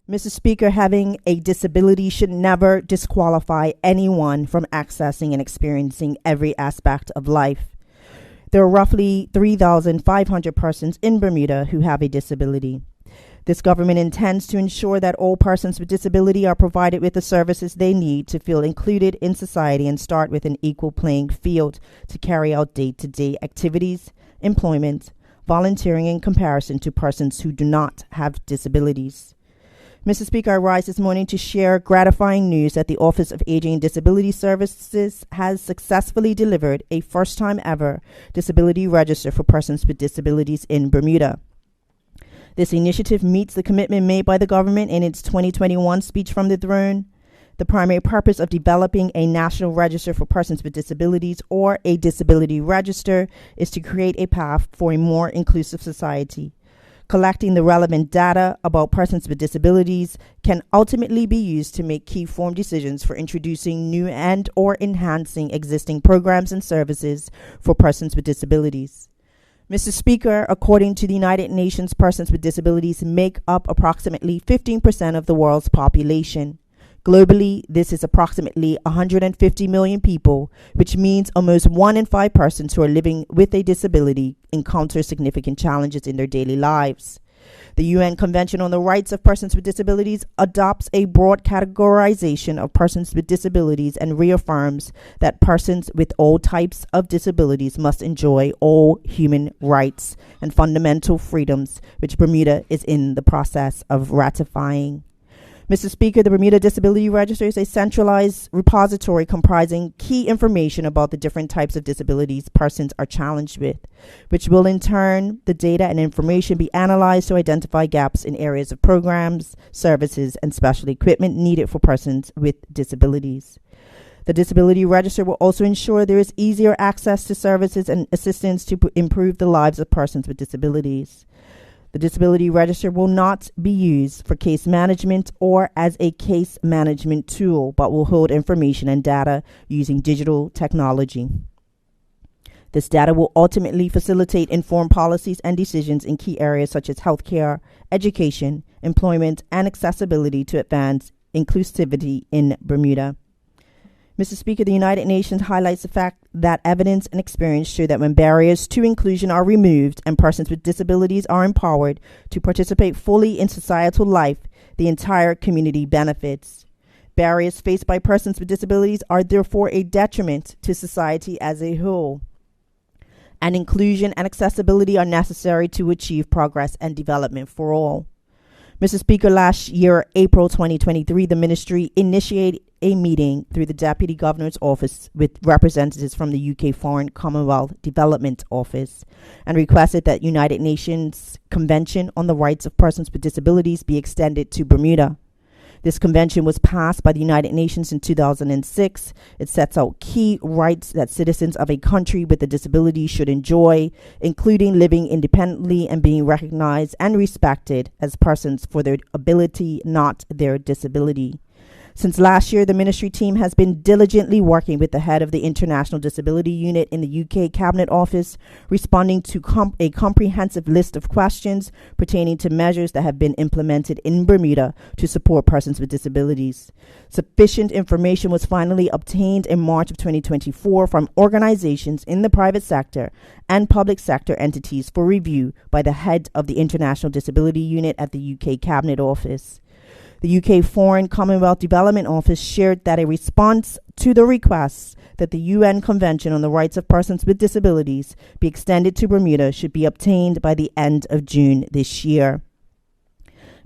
Mr. Speaker, having a disability should never disqualify anyone from accessing and experiencing every aspect of life. There are roughly 3,500 persons in Bermuda who have a disability. This government intends to ensure that all persons with disability are provided with the services they need to feel included in society and start with an equal playing field to carry out day-to-day activities, employment, volunteering in comparison to persons who do not have disabilities. Mr. Speaker, I rise this morning to share gratifying news that the Office of Aging and Disability Services has successfully delivered a first-time ever disability register for persons with disabilities in Bermuda. This initiative meets the commitment made by the government in its 2021 speech from the throne. The primary purpose of developing a national register for persons with disabilities, or a disability register, is to create a path for a more inclusive society. Collecting the relevant data about persons with disabilities can ultimately be used to make key informed decisions for introducing new and or enhancing existing programs and services for persons with disabilities. Mr. Speaker, according to the United Nations, persons with disabilities make up approximately 15% of the world's population. Globally, this is approximately 150 million people, which means almost 1 in 5 persons who are living with a disability encounter significant challenges in their daily lives. The UN Convention on the Rights of Persons with Disabilities adopts a broad categorization of persons with disabilities and reaffirms that persons with all types of disabilities must enjoy all human rights and fundamental freedoms, which Bermuda is in the process of ratifying. Mr. Speaker, the Bermuda Disability Register is a centralized repository comprising key information about the different types of disabilities persons are challenged with, which will in turn, the data and information be analyzed to identify gaps in areas of programs, services, and special equipment needed for persons with disabilities. The Disability Register will also ensure there is easier access to services and assistance to improve the lives of persons with disabilities. The Disability Register will not be used for case management or as a case management tool, but will hold information and data using digital technology. This data will ultimately facilitate informed policies and decisions in key areas such as healthcare, education, employment, and accessibility to advance inclusivity in Bermuda. Mr. Speaker, the United Nations highlights the fact that evidence and experience show that when barriers to inclusion are removed and persons with disabilities are empowered to participate fully in societal life, the entire community benefits. Barriers faced by persons with disabilities are therefore a detriment to society as a whole, and inclusion and accessibility are necessary to achieve progress and development for all. Mr. Speaker, last year, April 2023, the ministry initiated a meeting through the Deputy Governor's Office with representatives from the UK Foreign Commonwealth Development Office and requested that United Nations Convention on the Rights of Persons with Disabilities be extended to Bermuda. This convention was passed by the United Nations in 2006. It sets out key rights that citizens of a country with a disability should enjoy, including living independently and being recognized and respected as persons for their ability, not their disability. Since last year, the ministry team has been diligently working with the head of the International Disability Unit in the UK Cabinet Office, responding to a comprehensive list of questions pertaining to measures that have been implemented in Bermuda to support persons with disabilities. Sufficient information was finally obtained in March of 2024 from organizations in the private sector and public sector entities for review by the head of the International Disability Unit at the UK Cabinet Office. The UK Foreign Commonwealth Development Office shared that a response to the request that the UN Convention on the Rights of Persons with Disabilities be extended to Bermuda should be obtained by the end of June this year.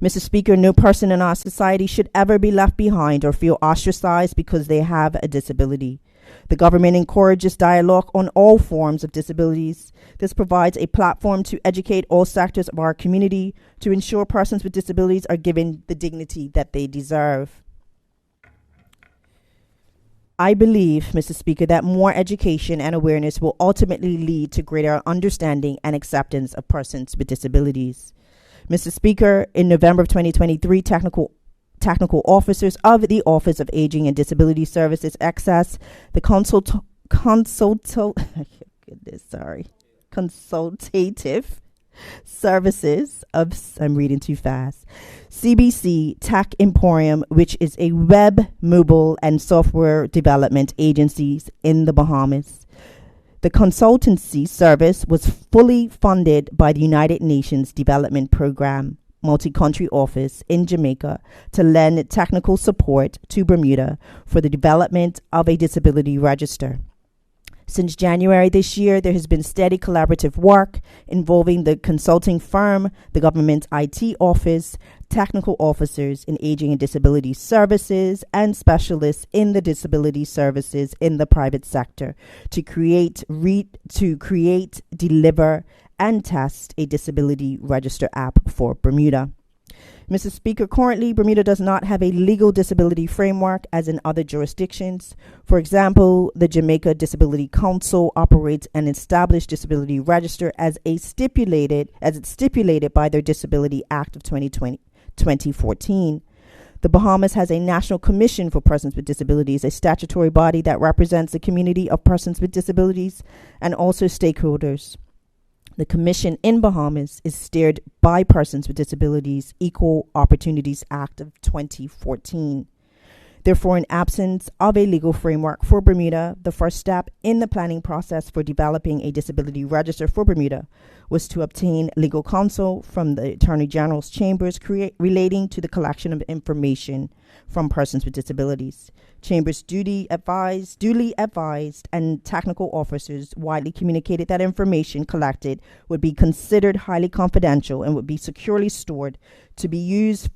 Mr. Speaker, no person in our society should ever be left behind or feel ostracized because they have a disability. The government encourages dialogue on all forms of disabilities. This provides a platform to educate all sectors of our community to ensure persons with disabilities are given the dignity that they deserve. I believe, Mr. Speaker, that more education and awareness will ultimately lead to greater understanding and acceptance of persons with disabilities. Mr. Speaker, in November of 2023, technical officers of the Office of Aging and Disability Services access the consultative services of, I'm reading too fast, CBC Tech Emporium, which is a web, mobile, and software development agency in the Bahamas. The consultancy service was fully funded by the United Nations Development Program Multi-Country Office in Jamaica to lend technical support to Bermuda for the development of a disability register. Since January this year, there has been steady collaborative work involving the consulting firm, the government IT office, technical officers in aging and disability services, and specialists in the disability services in the private sector to create, deliver, and test a disability register app for Bermuda. Mr. Speaker, currently, Bermuda does not have a legal disability framework as in other jurisdictions. For example, the Jamaica Disability Council operates an established disability register as it's stipulated by their Disability Act of 2014. The Bahamas has a National Commission for Persons with Disabilities, a statutory body that represents the community of persons with disabilities and also stakeholders. The Commission in Bahamas is steered by Persons with Disabilities Equal Opportunities Act of 2014. Therefore, in absence of a legal framework for Bermuda, the first step in the planning process for developing a disability register for Bermuda was to obtain legal counsel from the Attorney General's chambers relating to the collection of information from persons with disabilities. Chambers duly advised, and technical officers widely communicated that information collected would be considered highly confidential and would be securely stored to be used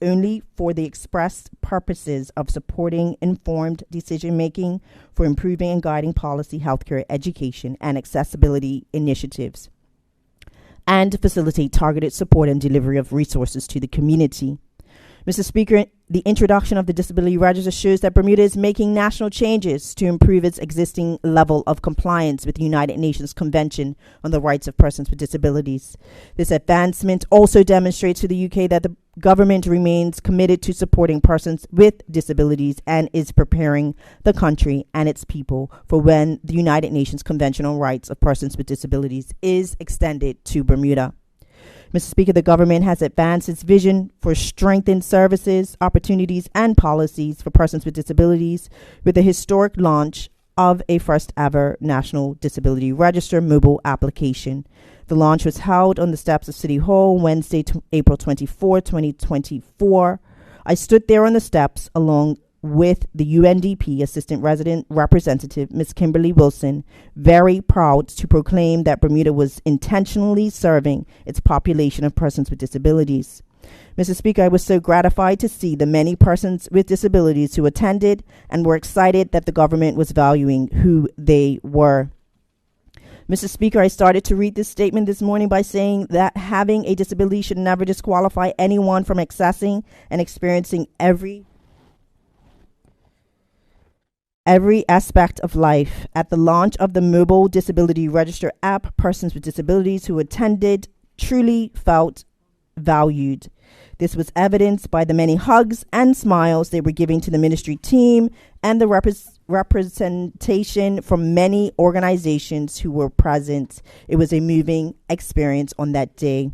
only for the express purposes of supporting informed decision-making for improving and guiding policy, healthcare, education, and accessibility initiatives, and to facilitate targeted support and delivery of resources to the community. Mr. Speaker, the introduction of the Disability Register shows that Bermuda is making national changes to improve its existing level of compliance with the United Nations Convention on the Rights of Persons with Disabilities. This advancement also demonstrates to the UK that the government remains committed to supporting persons with disabilities and is preparing the country and its people for when the United Nations Convention on Rights of Persons with Disabilities is extended to Bermuda. Mr. Speaker, the government has advanced its vision for strengthened services, opportunities, and policies for persons with disabilities with the historic launch of a first ever National Disability Register mobile application. The launch was held on the steps of City Hall Wednesday, April 24, 2024. I stood there on the steps along with the UNDP Assistant Resident Representative, Ms. Kimberly Wilson, very proud to proclaim that Bermuda was intentionally serving its population of persons with disabilities. Mr. Speaker, I was so gratified to see the many persons with disabilities who attended and were excited that the government was valuing who they were. Mr. Speaker, I started to read this statement this morning by saying that having a disability should never disqualify anyone from accessing and experiencing every aspect of life. At the launch of the Mobile Disability Register app, persons with disabilities who attended truly felt valued. This was evidenced by the many hugs and smiles they were giving to the ministry team and the representation from many organizations who were present. It was a moving experience on that day.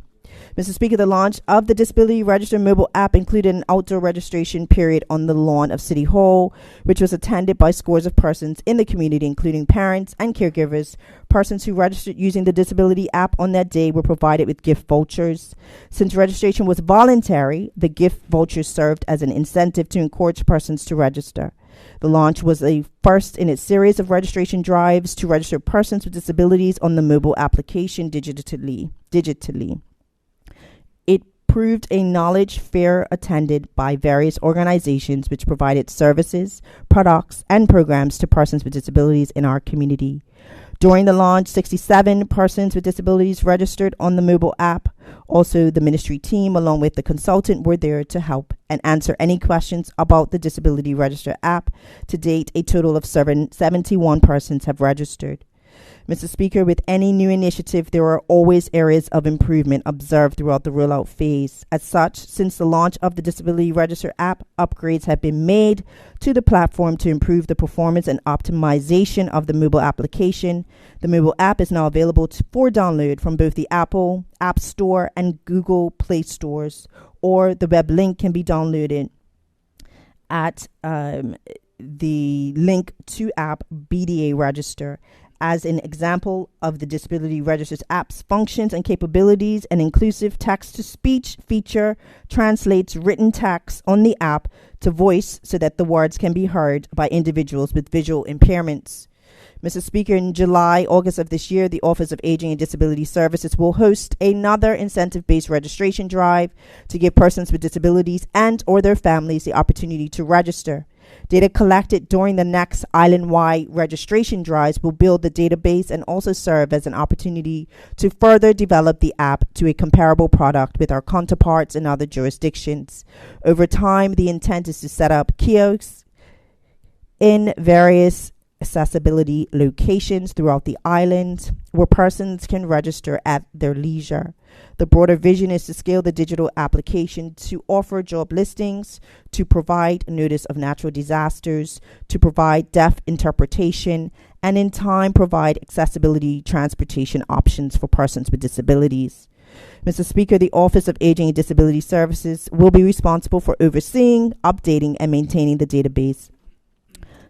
Mr. Speaker, the launch of the Disability Register mobile app included an outdoor registration period on the lawn of City Hall, which was attended by scores of persons in the community, including parents and caregivers. Persons who registered using the disability app on that day were provided with gift vouchers. Since registration was voluntary, the gift vouchers served as an incentive to encourage persons to register. The launch was a first in its series of registration drives to register persons with disabilities on the mobile application digitally. It proved a knowledge fair attended by various organizations which provided services, products, and programs to persons with disabilities in our community. During the launch, 67 persons with disabilities registered on the mobile app. Also, the ministry team, along with the consultant, were there to help and answer any questions about the Disability Register app. To date, a total of 71 persons have registered. Mr. Speaker, with any new initiative, there are always areas of improvement observed throughout the rollout phase. As such, since the launch of the Disability Register app, upgrades have been made to the platform to improve the performance and optimization of the mobile application. The mobile app is now available for download from both the Apple App Store and Google Play Stores, or the web link can be downloaded at the link to app BDA Register. As an example of the Disability Register's app's functions and capabilities, an inclusive text-to-speech feature translates written text on the app to voice so that the words can be heard by individuals with visual impairments. Mr. Speaker, in August of this year, the Office of Aging and Disability Services will host another incentive-based registration drive to give persons with disabilities and or their families the opportunity to register. Data collected during the next island-wide registration drives will build the database and also serve as an opportunity to further develop the app to a comparable product with our counterparts in other jurisdictions. Over time, the intent is to set up kiosks in various accessibility locations throughout the island where persons can register at their leisure. The broader vision is to scale the digital application to offer job listings, to provide notice of natural disasters, to provide deaf interpretation, and in time provide accessibility transportation options for persons with disabilities. Mr. Speaker, the Office of Aging and Disability Services will be responsible for overseeing, updating, and maintaining the database.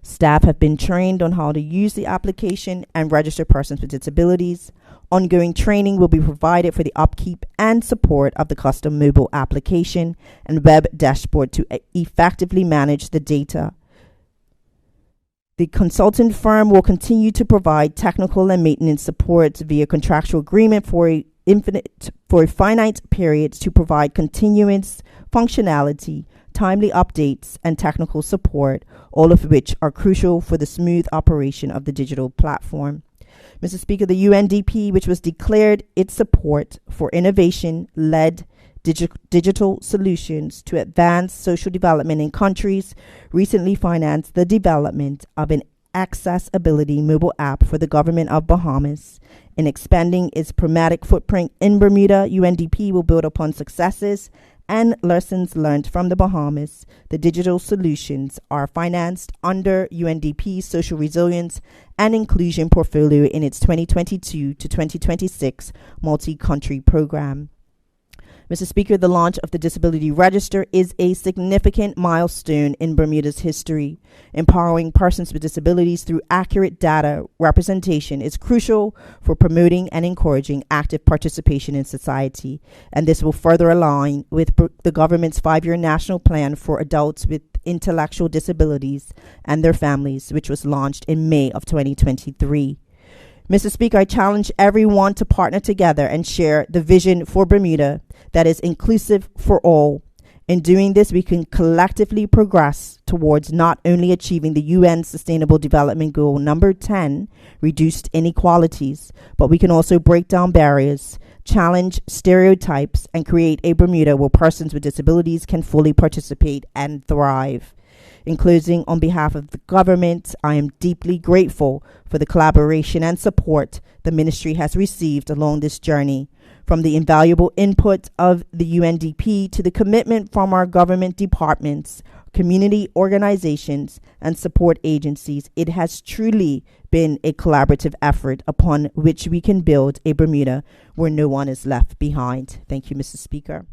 Staff have been trained on how to use the application and register persons with disabilities. Ongoing training will be provided for the upkeep and support of the custom mobile application and web dashboard to effectively manage the data. The consultant firm will continue to provide technical and maintenance support via contractual agreement for a finite period to provide continuous functionality, timely updates, and technical support, all of which are crucial for the smooth operation of the digital platform. Mr. Speaker, the UNDP, which was declared its support for innovation-led digital solutions to advance social development in countries, recently financed the development of an accessibility mobile app for the government of Bahamas. In expanding its pragmatic footprint in Bermuda, UNDP will build upon successes and lessons learned from the Bahamas. The digital solutions are financed under UNDP's Social Resilience and Inclusion portfolio in its 2022 to 2026 multi-country program. Mr. Speaker, the launch of the Disability Register is a significant milestone in Bermuda's history. Empowering persons with disabilities through accurate data representation is crucial for promoting and encouraging active participation in society, and this will further align with the government's 5-year national plan for adults with intellectual disabilities and their families, which was launched in May of 2023. Mr. Speaker, I challenge everyone to partner together and share the vision for Bermuda that is inclusive for all. In doing this, we can collectively progress towards not only achieving the UN Sustainable Development Goal number 10, reduced inequalities, but we can also break down barriers, challenge stereotypes, and create a Bermuda where persons with disabilities can fully participate and thrive. In closing, on behalf of the government, I am deeply grateful for the collaboration and support the ministry has received along this journey. From the invaluable input of the UNDP to the commitment from our government departments, community organizations, and support agencies, it has truly been a collaborative effort upon which we can build a Bermuda where no one is left behind. Thank you, Mr. Speaker.